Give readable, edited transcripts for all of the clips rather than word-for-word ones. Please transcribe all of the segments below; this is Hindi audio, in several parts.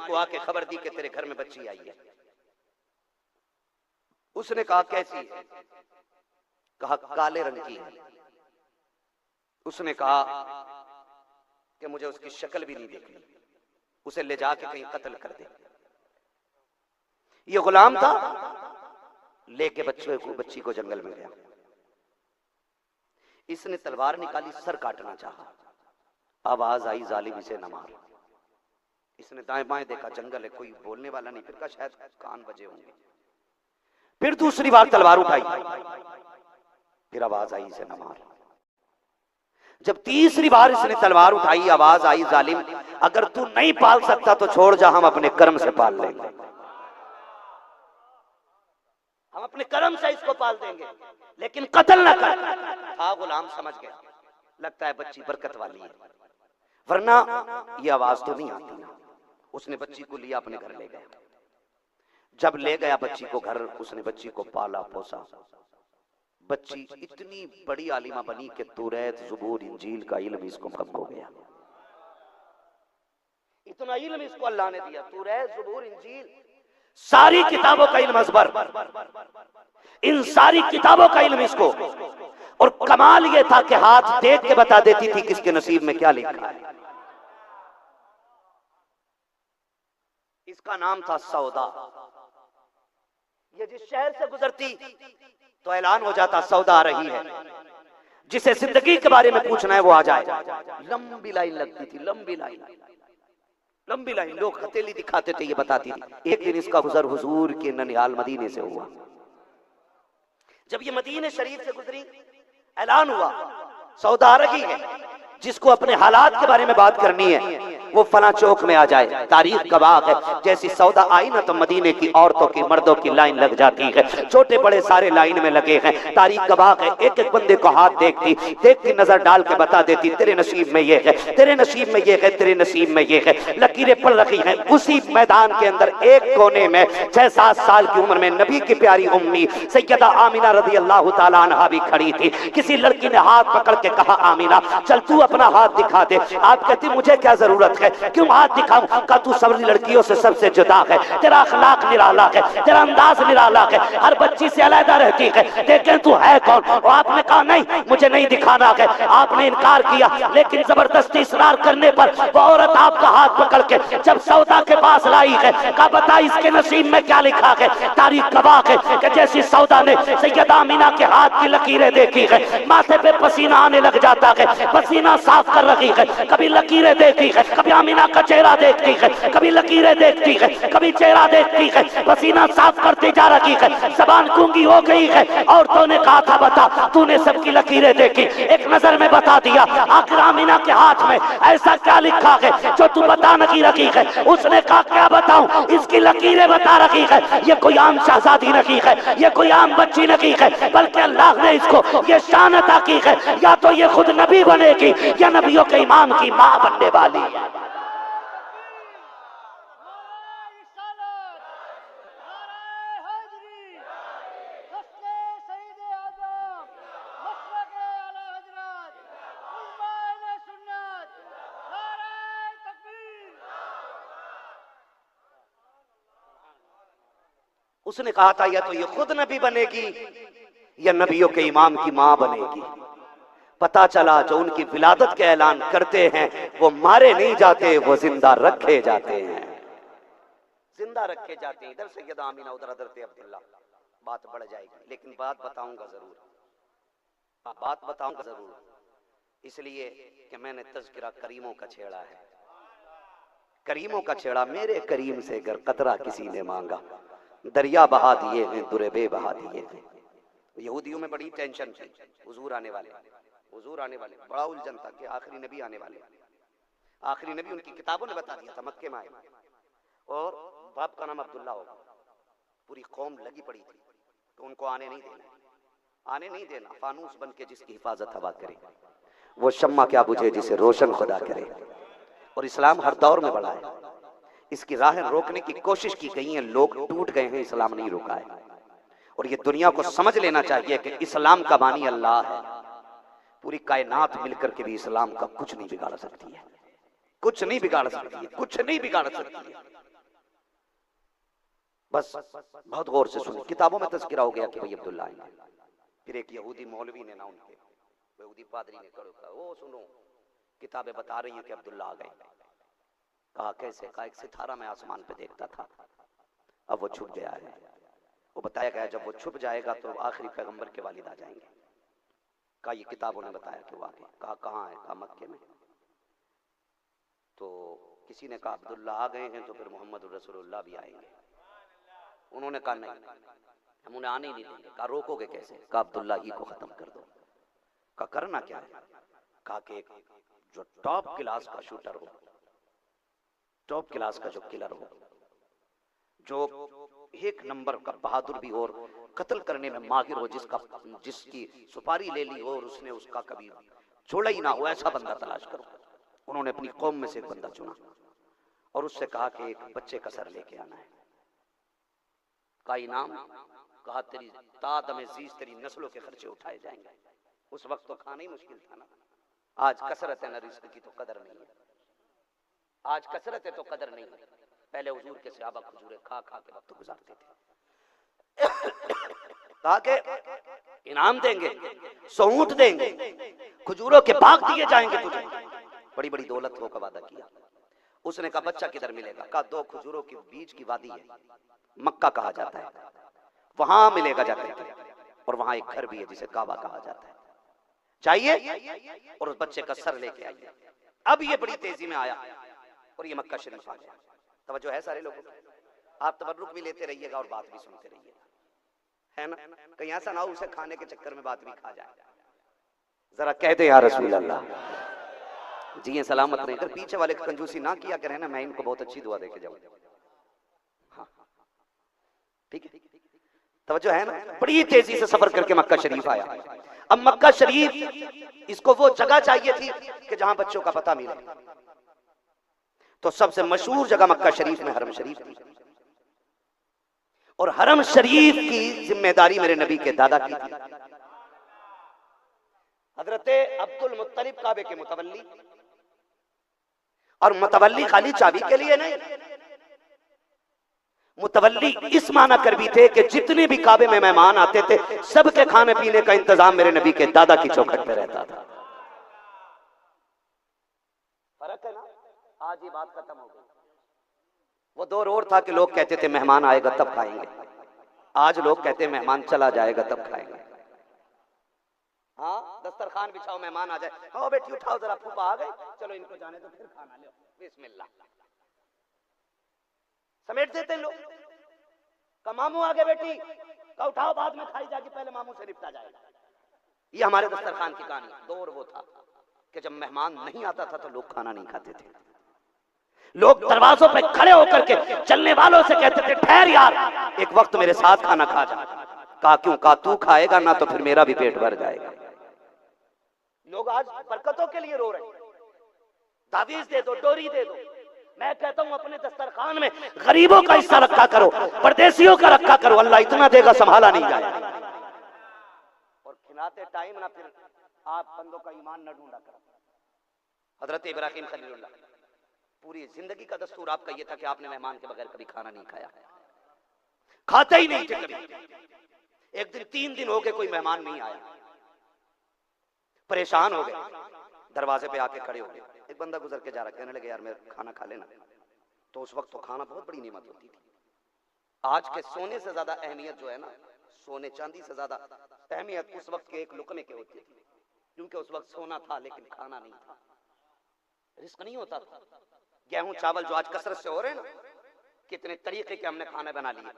को आके खबर दी कि तेरे घर में बच्ची आई है। उसने कहा कैसी है? कहा काले रंग की है। उसने कहा कि मुझे उसकी शक्ल भी नहीं देखनी, उसे ले जाके कहीं कत्ल कर दे। ये गुलाम था, लेके बच्ची को जंगल में गया। इसने तलवार निकाली, सर काटना चाहा, आवाज आई जालिम इसे न मार। इसने दाएं बाएं देखा, जंगल है, कोई बोलने वाला नहीं। फिर कहा शायद कान बजे होंगे। फिर दूसरी बार तलवार उठाई, फिर आवाज आई इसे न मार। जब तीसरी बार इसने तलवार उठाई, आवाज आई जालिम अगर तू नहीं पाल सकता तो छोड़ जा, हम अपने कर्म से पाल लेंगे, हम अपने कर्म से इसको पाल देंगे, लेकिन कत्ल ना कर। था गुलाम समझ गया, लगता है बच्ची बरकत वाली है, वरना ये आवाज तो नहीं आती ना। उसने बच्ची को लिया, अपने घर ले गया। जब ले गया बच्ची को घर, उसने बच्ची को पाला पोसा। बच्ची इतनी बड़ी आलिमा बनी कि तौरात, ज़बूर, इंजील का इल्म इसको कम हो गया। इतना इल्म इसको अल्लाह ने दिया, तौरात, ज़बूर, इंजील, सारी किताबों का इल्म अज़बर, इन सारी किताबों का इल्म इसको। और कमाल ये था कि हाथ देख के बता देती थी किसके नसीब में क्या लिखा है। इसका नाम था सौदा। ये जिस शहर से गुजरती तो ऐलान हो जाता सौदा आ रही है। जिसे जिंदगी के बारे में पूछना है वो आ जाए। लंबी लाइन लगती थी, लंबी लाइन। लोग हथेली दिखाते थे, ये बताती थी। एक दिन इसका गुजर हुजूर के ननिहाल मदीने से हुआ। जब ये मदीने शरीफ से गुजरी, ऐलान हुआ सौदा आ रही है। जिसको अपने हालात के बारे में बात करनी है वो फला चौक में आ जाए। तारीख गवाह है, जैसी सौदा आई ना तो मदीने की औरतों की, मर्दों की लाइन लग जाती है। छोटे बड़े सारे लाइन में लगे हैं। तारीख गवाह है, एक एक बंदे को हाथ देखती नजर डाल के बता देती तेरे नसीब में ये है, तेरे नसीब में ये है, तेरे नसीब में ये है। लकीरें पड़ रखी हैं। उसी मैदान के अंदर एक कोने में 6-7 साल की उम्र में नबी की प्यारी उम्मी सैयदा आमिना रज़ी अल्लाह तआला अन्हा भी खड़ी थी। किसी लड़की ने हाथ पकड़ के कहा आमिना चल तू अपना हाथ दिखा दे। आप कहती मुझे क्या जरूरत है, क्यों हाथ दिखाऊं? का तू सबरी लड़कियों से सबसे जुदा है, तेरा अखलाक निराला है, तेरा अंदाज निराला है, हर बच्ची से अलग रहती है, देखें तू है कौन? और आपने कहा नहीं मुझे नहीं दिखाना है। आपने इनकार किया, लेकिन जबरदस्ती इसरार करने पर वो औरत आपका हाथ पकड़ के जब सौदा के पास लाई है, कहा बता इसके नसीब में क्या लिखा है। तारीख गवाह है कि जैसी सौदा ने सैयदा आमिना के हाथ की लकीरें देखी है, माथे पे पसीना आने लग जाता है, पसीना साफ कर रही है, कभी लकीरें देखती है, कभी आमिना का चेहरा देखती है, कभी लकीरें देखती है, कभी चेहरा देखती है, पसीना साफ करती जा रही है, जबान गूंगी हो गई है। औरतों ने कहा था बता तूने सबकी लकीरें देखी, एक नजर में बता दिया। आखिर आमिना के हाथ में ऐसा क्या लिखा है जो तू बता नहीं रखी है? उसने कहा क्या बताऊं, इसकी लकीरें बता रखी है। ये कोई आम शहजादी नहीं है, ये कोई आम बच्ची नहीं है, बल्कि अल्लाह ने इसको ये शान अता की है, या तो ये खुद नबी बनेगी या नबियों के इमाम की मां बनने वाली है। उसने कहा था या तो ये खुद नबी बनेगी या नबियों के इमाम की मां बनेगी। पता चला जो उनकी विलादत के ऐलान करते हैं वो मारे नहीं जाते, वो जिंदा रखे जाते हैं, जिंदा रखे जाते हैं। इधर सैयदा आमिना, उधर हज़रत अब्दुल्ला। बात बढ़ जाएगी, लेकिन बात बताऊंगा जरूर, इसलिए कि मैंने तज़किरा करीमों का छेड़ा है। करीमों का छेड़ा, मेरे करीम से अगर कतरा किसी ने मांगा, दरिया बहा दिए हैं, दुरेबे बहा दिए हैं। यहूदियों में बड़ी टेंशन थी, हुजूर आने वाले, बड़ा उलझन था कि आखिरी नबी आने वाले। आखिरी नबी उनकी किताबों ने बता दिया था, मक्के में आए और बाप का नाम अब्दुल्ला होगा। पूरी कौम लगी पड़ी थी तो उनको आने नहीं देना। फानूस बन के जिसकी हिफाजत हवा करे, वो शम्मा क्या बुझे जिसे रोशन खुदा करे। और इस्लाम हर दौर में बढ़ा है, इसकी राहें रोकने की कोशिश की गई है, लोग टूट गए हैं, इस्लाम नहीं रुका है। और ये दुनिया को समझ लेना चाहिए कि इस्लाम का बानी अल्लाह है। पूरी कायनात मिलकर के भी इस्लाम का कुछ नहीं बिगाड़ सकती है, कुछ नहीं बिगाड़ सकती है। बस बहुत गौर से सुनो, किताबों में तज़किरा हो गया कि भाई अब्दुल्ला आएंगे। फिर एक यहूदी मौलवी ने ना उनके यहूदी पादरी ने कहा वो सुनो किताबें बता रही हैं कि अब्दुल्ला आ गए। कहा कैसे? कहा एक सितारा मैं आसमान पे देखता था, अब वो छुप गया है। वो बताया गया जब वो छुप जाएगा तो आखिरी पैगंबर के वालिद आ जाएंगे। कहा ये किताबों ने बताया कि वो आ गए। कहा कहाँ है? कहा मक्के में। तो किसी ने कहा अब्दुल्ला आ गए हैं तो फिर मोहम्मद रसूलुल्लाह भी आएंगे। उन्होंने कहा नहीं, हम उन्हें आने ही नहीं देंगे। कहा रोकोगे कैसे? कहा अब्दुल्ला ही को खत्म कर दो। कहा करना क्या है? कहा कि एक जो टॉप क्लास का शूटर हो, टॉप क्लास का जो किलर हो, जो एक नंबर का बहादुर भी हो और कत्ल करने में माहिर हो, जिसकी सुपारी ले ली हो और उसने उसका कभी छोड़ा ही ना हो, ऐसा बंदा तलाश करो। उन्होंने अपनी कौम में से एक बंदा चुना और उससे कहा कि एक बच्चे का सर लेके आना है। का इनाम? कहा तेरी तादम अजीज, तेरी नस्लों के खर्चे उठाए जाएंगे। उस वक्त तो खाना ही मुश्किल था ना। आज कसरत है ना, रिस्क की तो कदर नहीं है। आज कसरत है तो कदर नहीं है। पहले हुजूर के सहाबा खजूरें खा खा के वक्त गुजारते थे। कहा कि इनाम देंगे, ऊंट देंगे, खजूरों के बाग दिए जाएंगे तुझे, बड़ी बड़ी दौलत हो का वादा किया। उसने कहा बच्चा किधर मिलेगा? कहा 2 खजूरों के बीच की वादी है, मक्का कहा जाता है, वहां मिलेगा जाकर। और वहां एक घर भी है जिसे काबा कहा जाता है। चाहिए? और उस बच्चे का सर लेके आइए। अब ये बड़ी तेजी में आया और ये मक्का शरीफ आ गया। तवज्जो है सारे लोगों? आप तबर्रुक भी लेते रहिएगा और बात भी सुनते रहिएगा, है ना? कहीं ऐसा ना हो उसे खाने के चक्कर में बात भी खा जाए। जरा कहते या रसूल अल्लाह। जी सलामत नहीं कर, पीछे वाले कंजूसी ना किया करें ना, मैं इनको बहुत अच्छी दुआ देके जाऊँ। हाँ ठीक है, तवज्जो है ना? बड़ी तेजी से सफर करके मक्का शरीफ आया। अब मक्का शरीफ इसको वो जगह चाहिए थी कि जहां बच्चों का पता मिले, तो सबसे मशहूर जगह मक्का शरीफ में हरम शरीफ थी। और हरम शरीफ की जिम्मेदारी मेरे नबी के दादा की थी, हजरत अब्दुल मुत्तलिब काबे के मुतवल्ली। और मुतवल्ली खाली चाबी के लिए नहीं, मुतवल्ली इस माना कर भी थे कि जितने भी काबे में मेहमान आते थे सबके खाने पीने का इंतजाम मेरे नबी के दादा की चौखट पे रहता था। फर्क है ना? आज ये बात खत्म हो गई। वो दौर और था कि लोग कहते थे मेहमान आएगा तब खाएंगे, आज लोग कहते हैं मेहमान चला जाएगा तब खाएंगे। हाँ, दस्तरखान बिछाओ, मेहमान आ जाए, आओ बेटी उठाओ जरा, फूफा आ गए, चलो इनको जाने दो, फिर खाना लो, बिस्मिल्लाह, समेट देते लोग। का मामू आ गए बेटी, का उठाओ बाद में खाई जाएगी, पहले मामू से निपटा जाएगा। ये हमारे दस्तरखान की कहानी। दौर वो था कि जब मेहमान नहीं आता था तो लोग खाना नहीं खाते थे। लोग दरवाजों पे खड़े होकर के चलने वालों से कहते थे ठहर यार, एक वक्त मेरे साथ खाना खा जा। कहा क्यों? कहा तू खाएगा ना तो फिर मेरा भी पेट भर जाएगा। लोग आज बरकतों के लिए रो रहे हैं, तावीज दे दो, डोरी दे दो। मैं कहता हूं अपने दस्तरखान में गरीबों का हिस्सा रखा करो, परदेसियों का रखा करो, अल्लाह इतना देगा संभाला नहीं जाएगा। और खिलाते टाइम ना फिर आप बंदों का ईमान न ढूंढा करो। हजरत इब्राहिम खलीलुल्लाह, पूरी जिंदगी का दस्तूर आपका यह था कि आपने मेहमान के बगैर कभी खाना नहीं खाया, खाते ही नहीं थे कभी। एक दिन 3 दिन हो गए कोई मेहमान नहीं आया, परेशान हो गए, दरवाजे पे आके खड़े हो गए। एक बंदा गुजर के जा रहा, कहने लगे यार मेरा खाना खा लेना। तो उस वक्त तो खाना बहुत बड़ी नेमत होती थी। आज के सोने से ज्यादा अहमियत जो है ना, सोने चांदी से ज्यादा अहमियत उस वक्त के एक लुकमे की होती थी, क्योंकि उस वक्त सोना था लेकिन खाना नहीं था, रिस्क नहीं होता था। गेहूं चावल जो आज कसरत से हो रहे हैं ना, कितने तरीके के हमने खाने बना लिए।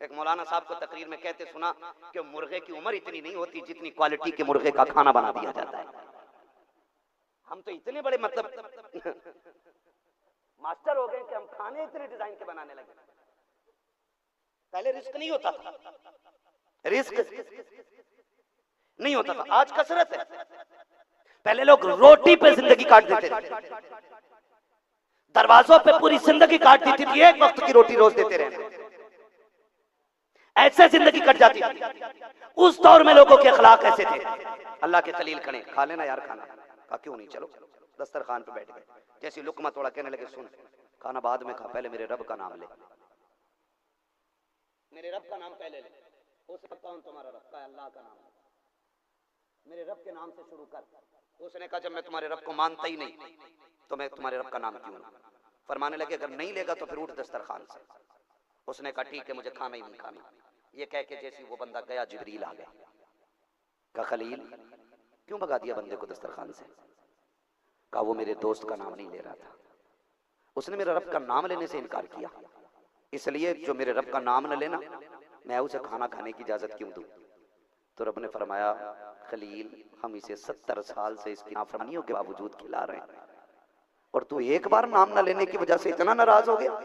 एक मौलाना साहब को तकरीर में कहते सुना कि मुर्गे की उम्र इतनी नहीं होती जितनी क्वालिटी के मुर्गे का खाना बना दिया जाता है। हम तो इतने बड़े मतलब मास्टर हो गए कि हम खाने इतने डिजाइन के बनाने लगे। पहले रिस्क नहीं होता था, रिस्क नहीं होता था, आज कसरत है। पहले लोग रोटी पे जिंदगी काट देते थे, दरवाजों पे पूरी जिंदगी काट देती थी, एक वक्त की रोटी रोज देते रहे, ऐसे जिंदगी कट जाती थी। उस दौर में लोगों के अखलाक ऐसे थे। अल्लाह के खलील खड़े, खा लेना यार खाना। कहा क्यों नहीं, चलो दस्तरखान पे बैठ गए। जैसे लुकमा तोड़ा, कहने लगे सुन खाना बाद में खा, पहले मेरे रब का नाम ले। मेरे रब का नाम पहले ले। उसने कौन तुम्हारा रब? का अल्लाह का नाम है। मेरे रब के नाम से शुरू कर। उसने कहा जब मैं तुम्हारे रब को मानता ही नहीं तो मैं तुम्हारे रब का नाम क्यों लूं? फरमाने लगे अगर नहीं लेगा तो फिर उठ दस्तरखान से। उसने कहा ठीक है, मुझे खाना ही नहीं खाना। ये कह के जैसे वो बंदा गया, जिब्रील आ गया। कहा खलील क्यों भगा दिया बंदे को दस्तरखान से? कहा वो मेरे दोस्त का नाम नहीं ले रहा था, उसने मेरे रब का नाम लेने से इनकार किया, इसलिए जो मेरे रब का नाम न लेना मैं उसे खाना खाने की इजाजत क्यों दूं? तो रब ने फरमाया खलील हम इसे 70 साल से इसकी नाफरमानियों के बावजूद खिला रहे हैं और तू एक बार नाम न लेने की वजह से इतना नाराज हो गया।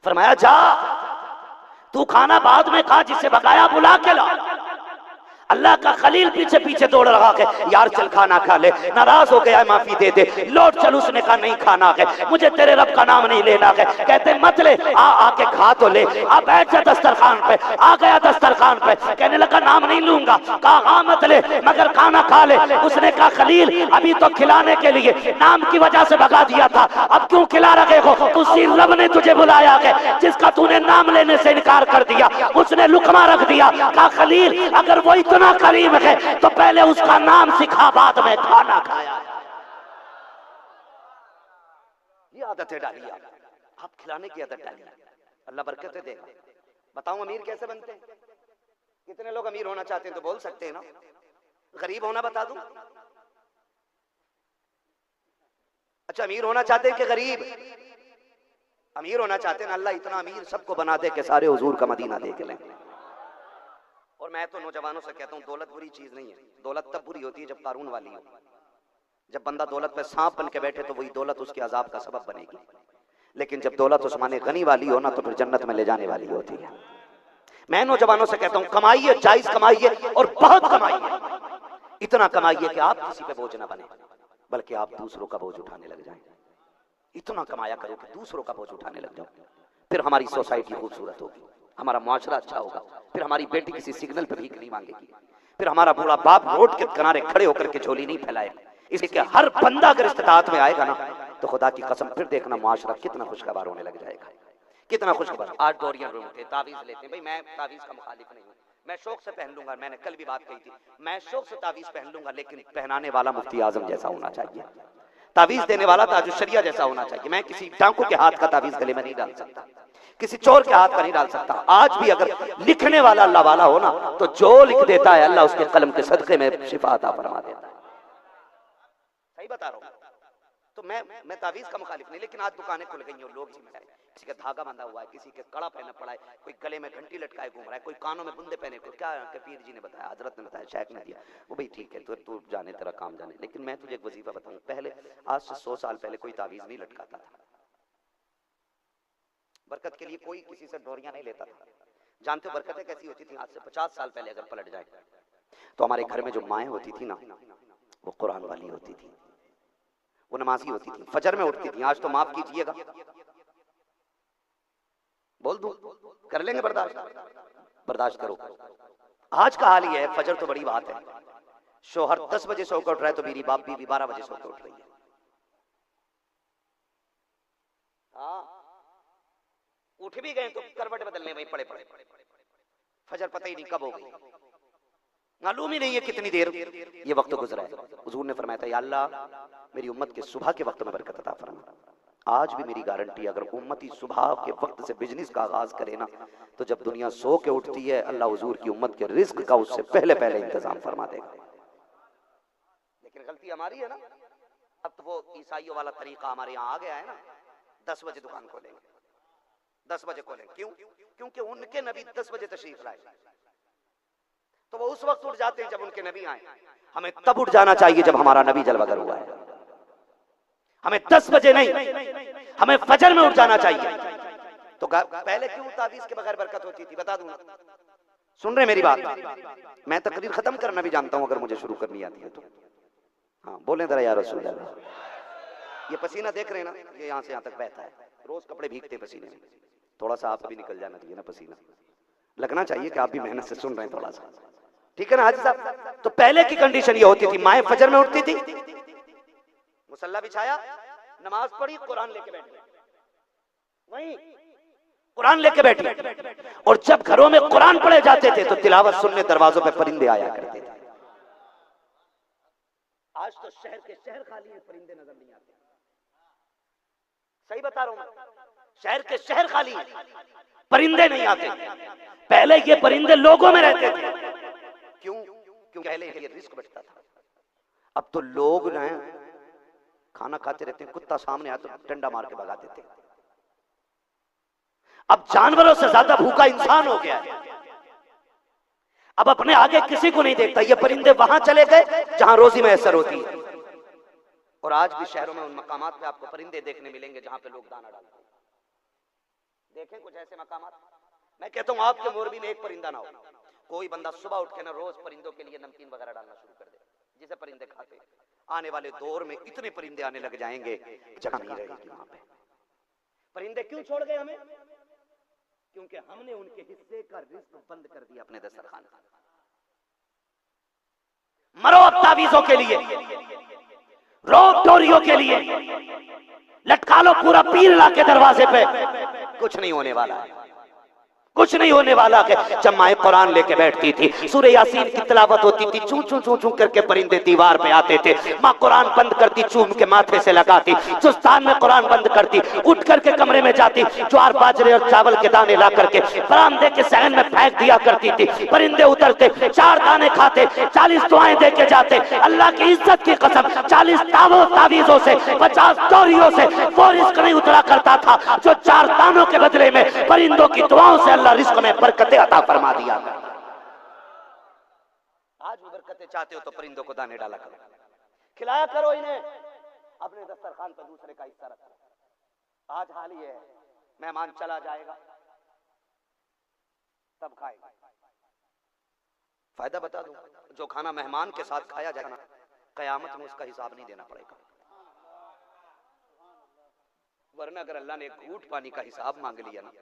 फरमाया जा तू खाना बाद में खा, जिसे भगाया बुला के ला। अल्लाह का खलील पीछे पीछे दौड़ रहा है, यार चल खाना खा ले। नाराज हो गया, माफी दे दे, लौट चल। उसने कहा नहीं खाना है, मुझे तेरे रब का नाम नहीं लेना है। कहते मत ले, आके खा तो ले, आ बैठ जा दस्तरखान पे। आ गया दस्तरखान पे, कहने लगा नाम नहीं लूंगा। कहा हाँ मत ले मगर खाना खा ले। उसने कहा खलील अभी तो खिलाने के लिए नाम की वजह से भगा दिया था, अब क्यों खिला रहे हो? उसी रब ने तुझे बुलाया है जिसका तूने नाम लेने से इनकार कर दिया। उसने लुकमा रख दिया। कहा खलील अगर वो इतना करीम है तो पहले उसका नाम सिखा, बाद में खाना खाया। ये आदतें डाली आप खिलाने की आदत डाली, अल्लाह बरकतें देगा। बताऊं अमीर कैसे बनते हैं? कितने लोग अमीर होना चाहते हैं तो बोल सकते हैं ना? गरीब होना बता दूं? अच्छा अमीर होना चाहते हैं कि गरीब? अमीर होना चाहते हैं, अल्लाह इतना अमीर सबको बना दे कि सारे हुजूर का मदीना देख लें। और मैं तो नौजवानों से कहता हूं दौलत बुरी चीज नहीं है। दौलत तब बुरी होती है जब कारून वाली हो। जब बंदा दौलत पे सांप बन के बैठे तो वही दौलत उसके अजाब का सबब बनेगी, लेकिन जब दौलत उस्माने गनी वाली हो ना तो फिर जन्नत में ले जाने वाली होती है। मैं नौजवानों से कहता हूं कमाइए, जायज कमाइए और बहुत कमाइए। इतना कमाइए कि आप किसी पे बोझ ना बने बल्कि आप दूसरों का बोझ उठाने लग जाएं। इतना कमाया करो कि दूसरों का बोझ उठाने लग जाओ। फिर हमारी सोसाइटी खूबसूरत होगी, हमारा मुआशरा अच्छा होगा, फिर हमारी बेटी किसी सिग्नल पर भीख नहीं मांगेगी, फिर हमारा बूढ़ा बाप रोड के किनारे खड़े होकर के झोली नहीं फैलाएगा। इसलिए हर बंदा अगर इस्तिताअत में आएगा ना तो खुदा की कसम फिर देखना मुआशरा कितना खुशगवार होने लग जाएगा, कितना खुशगवार। आज डोरियां ढूंढते तावीज लेते हैं। भाई मैं तावीज का मुखालिफ नहीं हूँ, मैं शौक से पहन लूंगा। मैंने कल भी बात कही थी, मैं शौक से तावीज पहन लूंगा, लेकिन पहनाने वाला मुफ्ती आजम जैसा होना चाहिए, तावीज देने वाला ताजुश शरिया जैसा होना चाहिए। मैं किसी डाकू के हाथ का तावीज गले में नहीं डाल सकता, किसी चोर के हाथ का नहीं डाल सकता। आज भी अगर लिखने वाला अल्लाह वाला हो ना तो जो लिख देता है अल्लाह उसके कलम के सदके में शिफा अता फरमा देता है। सही बता रहा हूँ। तो मैं तावीज का मुखालिफ नहीं, लेकिन आज दुकानें खुल गई हैं, लोग जिम्मेदार, किसी का धागा बंधा हुआ है, किसी के कड़ा पहना पड़ा है, कोई गले में घंटी लटकाए घूम रहा है, कोई कानों में बुंदे पहने। को क्या पीर जी ने बताया, हजरत ने बताया, शेख ने दिया, वो भाई ठीक है तू जाने तेरा काम जाने। लेकिन मैं तुझे एक वजीफा बताऊं, पहले आज से 100 साल पहले कोई तावीज नहीं लटकाता था। बरकत के लिए कोई किसी से डोरियां नहीं लेता था। जानते हो बरकतें कैसी होती थी? आज से 50 साल पहले अगर पलट जाए तो हमारे घर में जो माएँ होती थी ना वो कुरान वाली होती थी, वो नमाजी होती थी, फजर में उठती थी। आज तो माफ कीजिएगा, बोल दूं, कर लेंगे बर्दाश्त करो। आज का हाल ये है, फजर तो बड़ी बात है, शोहर 10 बजे सो कर उठ रहा है तो मेरी बाप बीवी 12 बजे सो कर उठ रही है। उठ भी गए तो करवट बदलने में पड़े, फजर पता ही नहीं कब हो गई, मालूम ही नहीं है कितनी देर ये वक्त गुजरा है। हुजूर ने फरमाया था या अल्लाह मेरी उम्मत के सुबह के वक्त में बरकत अता फरमा। आज भी मेरी गारंटी, अगर उम्मती सुबह के वक्त से बिजनेस का आगाज करे ना तो जब दुनिया सो के उठती है अल्लाह हुजूर की उम्मत के रिस्क का उससे पहले पहले इंतजाम फरमा देगा। लेकिन गलती हमारी है ना, अब तो वो ईसाइयों वाला तरीका हमारे यहाँ आ गया है ना, 10 बजे दुकान खोलेंगे, 10 बजे खोलेंगे। क्यों? क्योंकि उनके नबी 10 बजे तशरीफ लाए, तो वो उस वक्त उठ जाते हैं जब उनके नबी आए। हमें तब उठ जाना चाहिए जब हमारा नबी जलवागर हुआ है। हमें 10 बजे नहीं, हमें फजर में उठ जाना चाहिए। तो पहले क्यों तावीज के बगैर बरकत होती थी? बता दूंगा, सुन रहे मेरी बात? मैं तकरीर खत्म करना भी जानता हूं अगर मुझे शुरू करनी आती है तो। हाँ बोले जरा या रसूल अल्लाह। ये पसीना देख रहे हैं ना, ये यहाँ से यहाँ तक बहता है, रोज कपड़े भीगते पसीने में। थोड़ा सा आप भी निकल जाना चाहिए ना, पसीना लगना चाहिए कि आप भी मेहनत से सुन रहे हैं थोड़ा सा, ठीक है ना हाजी साहब? तो पहले की कंडीशन ये होती थी, माएँ फजर में उठती थी, मुसल्ला बिछाया, नमाज पढ़ी, कुरान लेके बैठ गए। वहीं कुरान लेके बैठे, और जब घरों में कुरान पढ़े जाते थे तो तिलावत सुनने दरवाजों पे परिंदे आया करते थे। आज तो शहर के शहर खाली है, परिंदे नजर नहीं आते। सही बता रहा हूं मैं, शहर के शहर खाली है, परिंदे नहीं आते। पहले ये परिंदे लोगों में रहते थे। क्यों? क्योंकि पहले ये रिस्क बचता था। अब तो लोग ना खाना खाते रहते हैं, कुत्ता सामने आया तो डंडा मार के भगा देते हैं। अब जानवरों से ज्यादा भूखा इंसान हो गया है। अब अपने आगे किसी को नहीं देखता। ये परिंदे वहां चले गए जहां रोजी मैसर होती है। और आज भी शहरों में उन मकामात पे आपको परिंदे देखने मिलेंगे जहां पे लोग दाना डालते हैं। देखें कुछ ऐसे मकामात। मैं कहता हूं आपके मोरबी में एक परिंदा ना हो, कोई बंदा सुबह उठ के ना रोज परिंदों के लिए नमकीन वगैरह डालना शुरू कर दे, जिसे परिंदे खाते। आने वाले दौर में इतने परिंदे आने लग जाएंगे जगह नहीं रहेगी वहां पे। परिंदे क्यों छोड़ गए हमें? क्योंकि हमने उनके हिस्से का रिस्क बंद कर दिया अपने दस्तरखान का। मरो अब तावीजों के लिए, रोक टोरियों के लिए, लटका लो पूरा पीर ला के दरवाजे पे, कुछ नहीं होने वाला है, कुछ नहीं होने वाला है। जब माए कुरान लेके बैठती थी, सूरह यासीन की तिलावत होती थी, चू चू चू चू करके परिंदे दीवार पे आते थे। माँ कुरान बंद करती, चूम के माथे से लगाती, सुस्तान में कुरान बंद करती, उठ करके कमरे में जाती, ज्वार बाजरे और चावल के दाने ला करके बरामदे के सहन में फेंक दिया करती थी। परिंदे उतरते, 4 दाने खाते, 40 दुआएं दे के जाते। अल्लाह की इज्जत की कसम, 40 तावीजों से, 50 चोरियों से वो रिस्क नहीं उतरा करता था जो 4 दानों के बदले में परिंदों की दुआओं से अल्लाह रिस्क में बरकतें अता फरमा दिया। आज भी बरकतें चाहते हो तो परिंदों को दाने डाला करो, खिलाया करो इन्हें, अपने दस्तरखान पर दूसरे का हिस्सा रखो। आज हाल ही है, मेहमान चला जाएगा तब खाएगा। फायदा बता दूं, जो खाना मेहमान के साथ खाया जाएगा ना, कयामत में उसका हिसाब नहीं देना पड़ेगा। वरना अगर अल्लाह ने घूंट पानी का हिसाब मांग लिया ना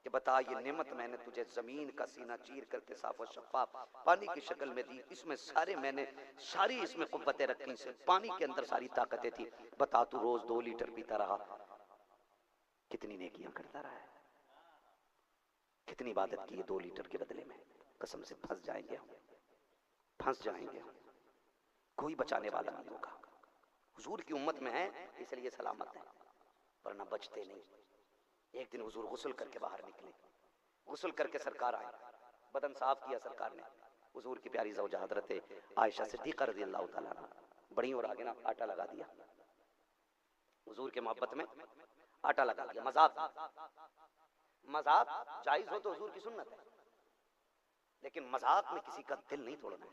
कि बता ये नेमत मैंने तुझे जमीन का सीना चीर करके साफ और शफाफ पानी की शक्ल में दी, इसमें सारी इसमें कुव्वतें रखी से, पानी के अंदर सारी ताकतें थी, बता तू रोज 2 लीटर पीता रहा, कितनी नेकियां करता रहा है, कितनी इबादत की है 2 लीटर के बदले में। कसम से फंस जाएंगे हम, फंस जाएंगे, कोई बचाने वाला नहीं होगा। हुजूर की उम्मत में है इसलिए सलामत है, वरना बचते नहीं। एक दिन हुजूर गुस्ल करके बाहर निकले, गुस्ल करके सरकार आए, बदन साफ किया सरकार ने, हुजूर की प्यारी ज़ौजा हज़रत आयशा सिद्दीक़ा रज़ियल्लाहु ताला अन्हा बड़ी और आगे ना आटा लगा दिया, हुजूर के मोहब्बत में आटा लगा दिया। मजाक जायज हो तो हुजूर की सुन्नत है, लेकिन मजाक में किसी का दिल नहीं तोड़ना है,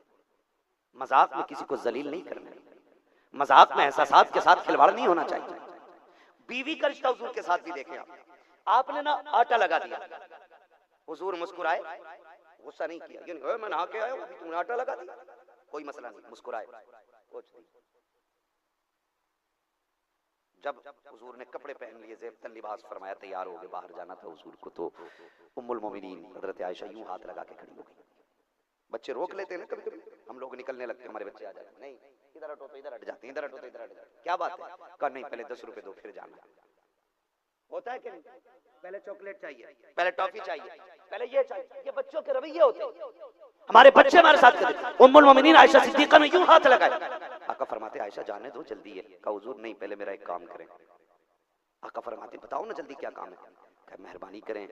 मजाक में किसी को जलील नहीं करना है, मजाक में एहसासात के साथ खिलवाड़ नहीं होना चाहिए। बीवी का रिश्ता हुजूर के साथ भी देखें आपने ना आटा लगा दिया, हुजूर मुस्कुराए, गुस्सा नहीं किया, ये नहीं मैं नहा के आया अभी तुमने आटा लगा दिया, कोई मसला नहीं, मुस्कुराए कुछ नहीं। जब हुजूर ने कपड़े पहन लिए, ज़ेबतन लिबास फरमाया, तैयार हो गए, बाहर जाना था हुजूर को, तो उम्मुल मोमिनीन हज़रत आयशा यूं हाथ लगा के खड़ी हो गई। बच्चे रोक लेते हैं ना कभी कभी, हम लोग निकलने लगते हैं, हमारे बच्चे आ जाते हैं, नहीं इधर हटो तो इधर हट जाते हैं, इधर हटो तो इधर हट जाते हैं, क्या बात है? कहा नहीं पहले 10 रुपए दो फिर जाना। होता है कि नहीं? पहले चॉकलेट चाहिए, पहले टॉफी चाहिए, पहले ये चाहिए, ये बच्चों के रवैये होते हैं। हमारे बच्चे हमारे साथ करते। उम्मुल मोमिनीन आयशा सिद्दीक़ा ने यूं हाथ लगाए, आका फरमाते आयशा जाने दो जल्दी है। कहा हुजूर नहीं पहले मेरा एक काम करें। आका फरमाते बताओ ना जल्दी क्या काम है? कहा मेहरबानी करें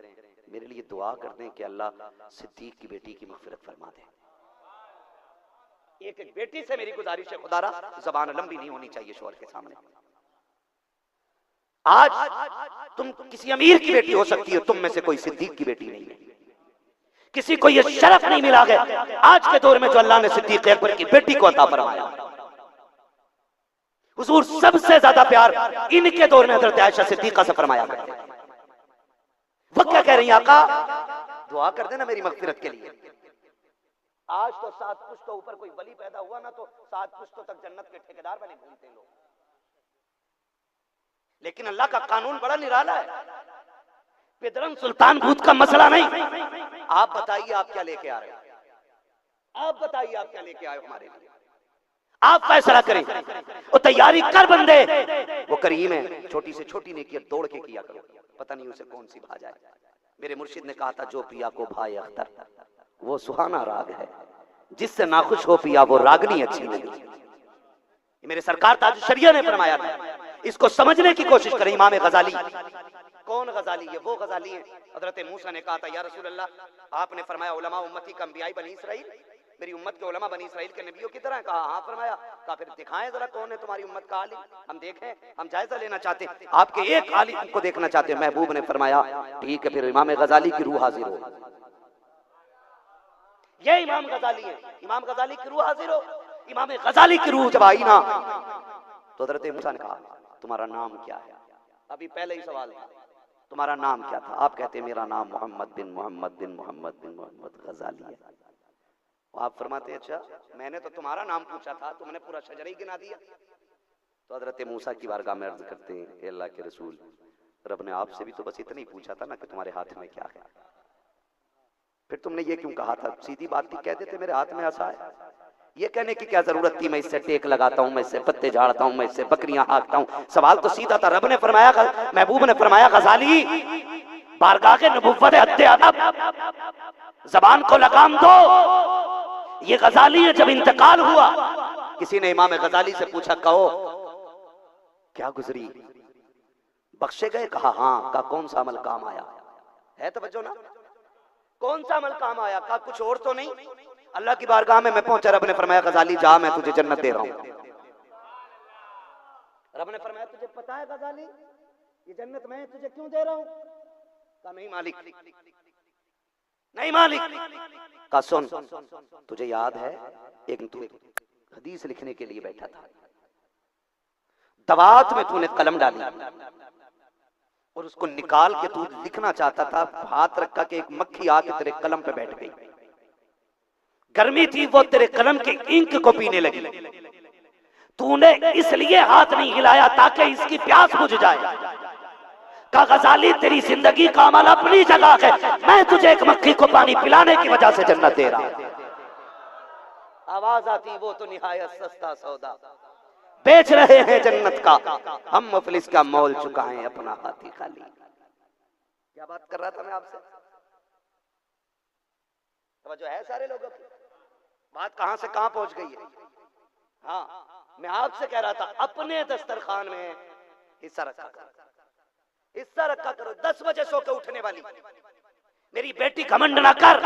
मेरे लिए दुआ कर दें कि अल्लाह सिद्दीक की बेटी की मग़फ़िरत फरमा दे। एक बेटी से मेरी गुजारिश है, खुदारा ज़बान लंबी नहीं होनी चाहिए शोहर के सामने। आज तुम किसी अमीर की बेटी हो सकती है, तुम में से कोई सिद्दीक की बेटी नहीं है। किसी को यह शरफ नहीं मिला है आज के दौर में जो अल्लाह ने सिद्दीक अकबर की बेटी को अता फरमाया। हुजूर सबसे ज्यादा प्यार इनके दौर में हज़रत आयशा सिद्दीक़ा से फरमाया करते हैं। वो क्या कह रही हैं? आका दुआ कर देना मेरी मग़फ़िरत के लिए। आज तो 7 पुश्तों ऊपर कोई वली पैदा हुआ ना तो 7 पुश्तों तक जन्नत के ठेकेदार बने घूमते लोग। लेकिन अल्लाह का कानून बड़ा निराला है, पिदरन सुल्तान भूत का मसला नहीं। आप बताइए आप क्या लेके आ रहे हो, आप बताइए आप क्या लेके आए हो हमारे लिए, आप फैसला करें। वो तैयारी कर बंदे, वो करीम है, छोटी से छोटी नेकी दौड़ के किया करो, पता नहीं उसे कौन सी भा जाए। मेरे मुर्शिद ने कहा था, जो पिया को भाई अख्तर, वो सुहाना राग है, जिससे नाखुश हो पिया वो रागनी अच्छी नहीं। मेरे सरकार ताज शरिया ने फरमाया था, इसको समझने की कोशिश करें। इमाम गजाली, कौन गजाली है? वो गजाली है हजरत मूसा ने कहा था, या रसूल अल्लाह, आपने फरमाया उलमा उम्मती का अंबियाई बनी इसराइल, मेरी उम्मत के उलमा बनी इसराइल के नबियों की तरह। कहा हाँ फरमाया। कहा फिर दिखाएं जरा कौन है तुम्हारी उम्मत का आलिम, हम देखें, हम जायजा लेना चाहते हैं, आपके एक आलिम को देखना चाहते हैं। महबूब ने फरमाया ठीक है, फिर इमाम गजाली की रूह हाजिर हो। ये इमाम गजाली है, इमाम गजाली की रूह हाजिर हो। इमाम गजाली की रूह जब आई ना, तो हजरत मूसा ने कहा तुम्हारा नाम क्या है? अभी पहले ही सवाल था, तुम्हारा नाम क्या था? आप कहते हैं मेरा नाम मोहम्मद बिन मोहम्मद बिन मोहम्मद बिन मोहम्मद गजाली है। आप फरमाते हैं अच्छा, मैंने तो तुम्हारा नाम पूछा था, तुमने पूरा शजर ही गिना दिया। तो हजरत मूसा की बारगाह में अर्ज करते हैं, अल्लाह के रसूल, रब ने आपसे भी तो बस इतना ही पूछा था ना कि तुम्हारे हाथ में क्या है, फिर तुमने ये क्यों कहा था? सीधी बात थी, कह देते मेरे हाथ में आसा है। ये कहने की क्या जरूरत थी, मैं इससे टेक लगाता हूं, मैं इससे पत्ते झाड़ता हूं, मैं इससे बकरियां हाँकता हूं? सवाल तो सीधा था। रब ने फरमाया, महबूब ने फरमाया, गजाली बारगाह के नबुव्वत अद्दे अदब, जबान को लगाम दो। ये गजाली है। जब इंतकाल हुआ, किसी ने इमाम गजाली से पूछा, कहो क्या गुजरी, बख्शे गए? कहा हाँ। कहा कौन सा अमल काम आया? है तवज्जो ना? कौन सा अमल काम आया? कहा कुछ और तो नहीं। अल्लाह की बारगाह में मैं पहुंचा, रब ने फरमाया गजाली जा, मैं तुझे जन्नत दे रहा हूं। रब ने फरमाया तुझे पता है गजाली, ये जन्नत मैं तुझे क्यों दे रहा हूं? कहा नहीं मालिक, नहीं मालिक। कहा सुन, तुझे याद है एक तू हदीस लिखने के लिए बैठा था, दवात में तूने कलम डाली और उसको निकाल के तू लिखना चाहता था, हाथ रखा कि एक मक्खी आके तेरे कलम पे बैठ गई। गर्मी थी, वो तेरे कलम के इंक को पीने लगी। तूने इसलिए हाथ नहीं हिलाया ताकि इसकी प्यास बुझ जाए। कहा गजाली तेरी जिंदगी का अमल अपनी जगह है, मैं तुझे एक मक्खी को पानी पिलाने की वजह से जन्नत दे रहा हूं। आवाज आती, वो तो निहायत सस्ता सौदा, बेच रहे हैं जन्नत का, हम मुफलिस का मोल चुकाएं अपना हाथी खाली। क्या बात कर रहा था मैं आपसे? जो है सारे लोगों की बात कहां से कहां पहुंच गई है। हाँ, मैं आपसे कह रहा था अपने दस्तरखान में हिस्सा रखा करो, हिस्सा रखा करो। 10 बजे सो के उठने वाली मेरी बेटी घमंड ना कर,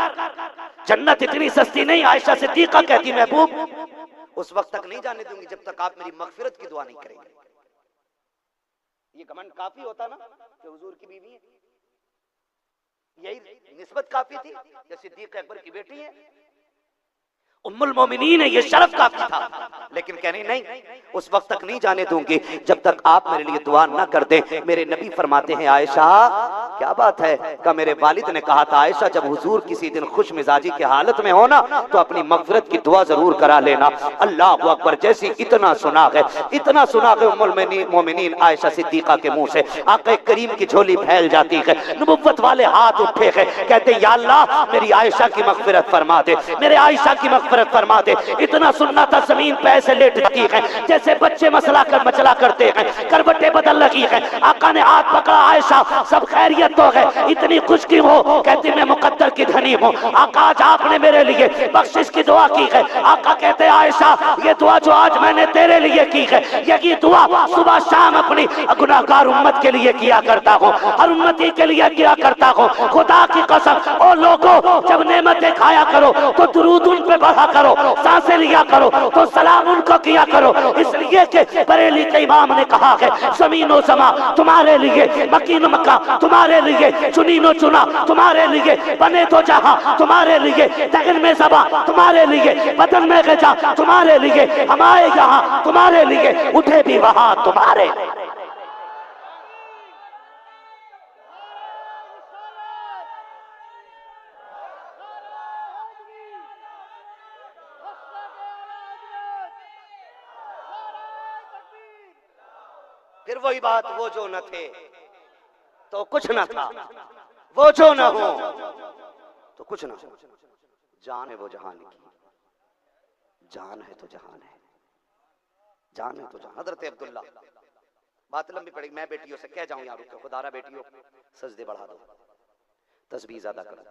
जन्नत इतनी सस्ती नहीं। आयशा सिद्दीका कहती महबूब उस वक्त तक नहीं जाने दूंगी जब तक आप मेरी मगफिरत की दुआ नहीं करेंगे। ये घमंड काफी होता ना कि हुजूर की बीवी है, यही निस्बत काफी थी कि सिद्दीक अकबर की बेटी है, उम्मुल मोमिनीन है, ये शरफ काफी था। लेकिन कहनी नहीं, उस वक्त तक नहीं जाने दूंगी जब तक आप मेरे लिए दुआ न कर दें। मेरे नबी फरमाते हैं आयशा क्या बात है? का मेरे वालिद ने कहा था आयशा जब हुजूर किसी दिन खुश मिजाजी की हालत में हो ना तो अपनी मगफिरत की दुआ जरूर करा लेना। अल्लाह अकबर। जैसी इतना सुना है, इतना सुना है उम्मुल मोमिनीन आयशा सिद्दीका के मुंह से आका करीम की झोली फैल जाती है। नबुव्वत वाले हाथ उठे हैं, कहते या अल्लाह मेरी आयशा की मगफिरत फरमा दे, मेरे आयशा की मगफिरत फरमा दे। इतना सुनना था जमीन पे ऐसे लेट जाती है जैसे बच्चे मचला करते हैं, करवटें बदल लगी है। आका ने हाथ पकड़ा, आयशा सब खैरियत तो है? इतनी खुश क्यों हो? कहती मैं मुकद्दर की धनी हूँ। आका आज आपने मेरे लिए बख्शिश की दुआ की है। आका कहते आयशा ये दुआ जो आज मैंने तेरे लिए की है, यही दुआ सुबह शाम अपनी गुनाहगार उम्मत के लिए किया करता हूँ, हर उम्मती के लिए किया करता हूँ। खुदा की कसम ओ लोगों, जब नेमतें खाया करो तो दुरूद उन पे बढ़ा करो, सांसें लिया करो तो सलाम उनको किया करो। इसलिए कि बरेली के इमाम ने कहा है ज़मीनो समा तुम्हारे लिए, मकीन मक्का तुम्हारे लिए, चुनीनो चुना तुम्हारे लिए, बने तो जहां तुम्हारे लिए, तगन में ज़बा तुम्हारे लिए, बदन में गजा तुम्हारे लिए, हम आए यहाँ तुम्हारे लिए, उठे भी वहां तुम्हारे लिए। फिर वही बात, वो जो न थे तो कुछ न था, वो जो न हो तो कुछ न हो। जान है वो जहान की, जान है तो जहान है, जान है तो जहान। हजरत अब्दुल्ला, बात लंबी पड़ेगी, मैं बेटियों से कह जाऊं यार, खुदारा बेटियों सजदे बढ़ा दो। तस्बीह ज्यादा करो।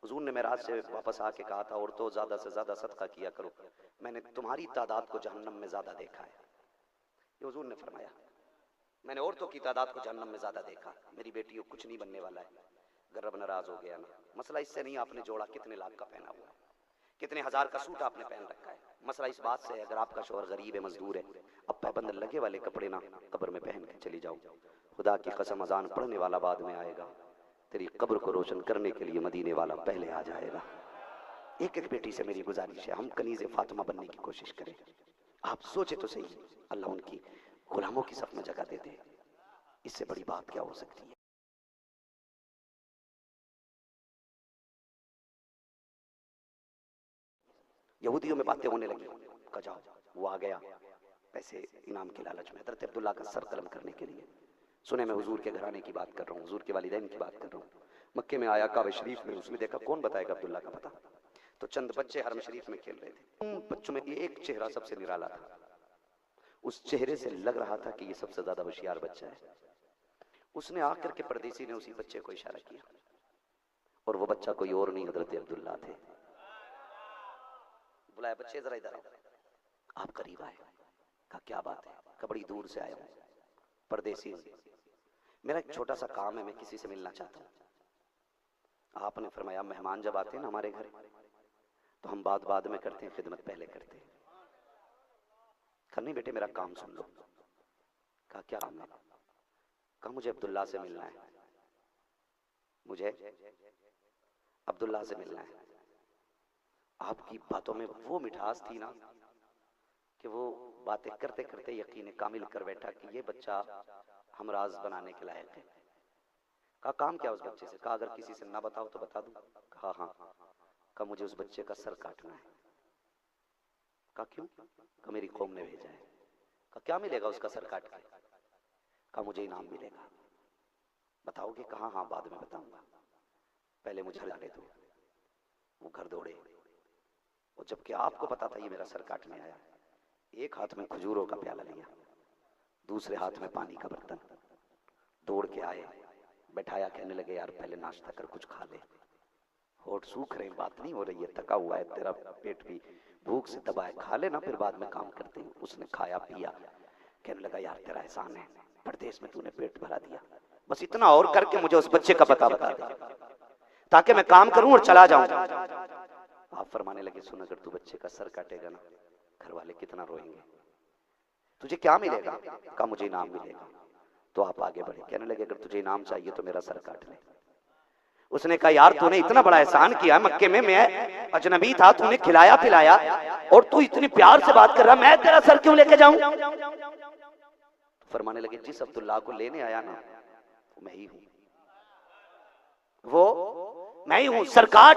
हुजूर ने मेराज से वापस आके कहा था और तो ज्यादा से ज्यादा सदका किया करो, मैंने तुम्हारी तादाद को जहन्नम में ज्यादा देखा है। ये हुजूर ने फरमाया, मैंने औरतों की तादाद को जहन्नम में ज्यादा देखा। मेरी बेटी को कुछ नहीं बनने वाला है, अगर रब नाराज हो गया ना, मसला इससे नहीं आपने जोड़ा कितने लाख का पहना हुआ है, कितने हजार का सूट आपने पहन रखा है, मसला इस बात से है अगर आपका शौहर गरीब है, मजदूर है, अब पाबंद लगे वाले कपड़े ना कब्र में पहन के चली जाओ। खुदा की कसम अजान पढ़ने वाला बाद में आएगा, तेरी कब्र को रोशन करने के लिए मदीने वाला पहले आ जाएगा। एक एक बेटी से मेरी गुजारिश है, हम कनीज़े फातिमा बनने की कोशिश करें। आप सोचे तो सही, अल्लाह उनकी गुलामों की सफ में जगह दे दे, इससे बड़ी बात क्या हो सकती है। यहूदियों में बातें होने लगी, कहा जाओ, वो आ गया पैसे इनाम के लालच में हज़रत अब्दुल्ला का सर कलम करने के लिए। सुने मैं हुजूर के घराने की बात कर रहा हूँ, हुजूर के वालिदैन की बात कर रहा हूँ। मक्के में आया काबा शरीफ में, उसने देखा कौन बताएगा अब्दुल्ला का पता, तो चंद बच्चे हरम शरीफ में खेल रहे थे। उन बच्चों में एक चेहरा सबसे निराला था, उस चेहरे से लग रहा था कि ये सबसे ज्यादा होशियार बच्चा है। उसने आकर के परदेसी ने उसी बच्चे को इशारा किया, और वो बच्चा कोई और नहीं हजरत अब्दुल्ला थे। बुलाया, बच्चे जरा इधर आओ। आप करीब आए, कहा क्या बात है, कहा बड़ी दूर से आया हूं, परदेसी हूं, मेरा एक छोटा सा काम है, मैं किसी से मिलना चाहता हूं। आपने फरमाया मेहमान जब आते हैं ना हमारे घर तो हम बात बाद में करते हैं, खिदमत पहले करते हैं। कहा नहीं बेटे मेरा काम सुन लो। कहा क्या काम है? कहा मुझे अब्दुल्ला से मिलना है, मुझे अब्दुल्ला से मिलना है। आपकी बातों में वो मिठास थी ना कि वो बातें करते करते यकीन कामिल कर बैठा कि ये बच्चा हमराज बनाने के लायक है। कहा काम क्या उस बच्चे से? कहा अगर किसी से ना बताओ तो बता दूं। कहा हाँ। कहा मुझे उस बच्चे का सर काटना है। कहा क्यों? कहा मेरी कौम ने भेजा है। कहा क्या मिलेगा उसका सर काट के? कहा मुझे इनाम मिलेगा। बताओगे? कहा हाँ बाद में बताऊंगा, पहले मुझे लाने दो। वो घर दौड़े, और जबकि आपको पता था ये मेरा सर काटने आया, एक हाथ में खजूरों का प्याला लिया, दूसरे हाथ में पानी का बर्तन, दौड़ के आए, बैठाया, कहने लगे यार पहले नाश्ता कर, कुछ खा ले, होठ सूख रहे, बात नहीं हो रही है, थका हुआ है, तेरा पेट भी भूख से दबा है, खा लेना फिर बाद में काम करते हैं। उसने खाया पिया, कहने लगा यार तेरा एहसान है, परदेश में तूने पेट भरा दिया, बस इतना और करके मुझे उस बच्चे का पता बता दे ताकि मैं काम करूं और चला जाऊं। आप फरमाने लगे सुन अगर तू बच्चे का सर काटेगा ना घर वाले कितना रोएंगे, तुझे क्या मिलेगा? कहा मुझे इनाम मिलेगा। तो आप आगे बढ़े, कहने लगे अगर तुझे इनाम चाहिए तो मेरा सर काट ले। उसने कहा यार तूने इतना बड़ा एहसान किया, मक्के में मैं अजनबी था, तूने खिलाया पिलाया और तू इतनी प्यार से बात कर रहा, मैं तेरा सर क्यों लेके जाऊं? फरमाने लगे जिस अब्दुल्ला को लेने आया ना वो मैं ही हूं, वो मैं ही हूं, सरकार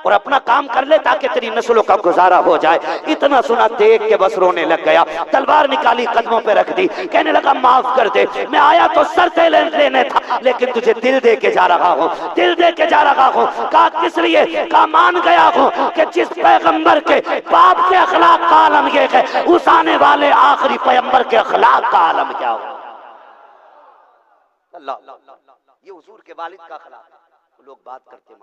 और अपना काम कर ले ताकि तेरी नस्लों का गुजारा हो जाए। इतना सुना देख के बस रोने लग गया, तलवार निकाली कदमों पे रख दी, कहने लगा माफ कर दे, मैं आया तो सर से लेने था लेकिन तुझे दिल दे के जा रहा हूं, दिल दे के जा रहा हूं। कहा किस लिए? कहा मान गया हूं कि जिस पैगंबर के बाप के अखलाक का आलम ये है, उस आने वाले आखिरी पैगंबर के अखलाक का आलम क्या हो। अल्लाह, ये हुजूर के वालिद का अखलाक। लोग बात करते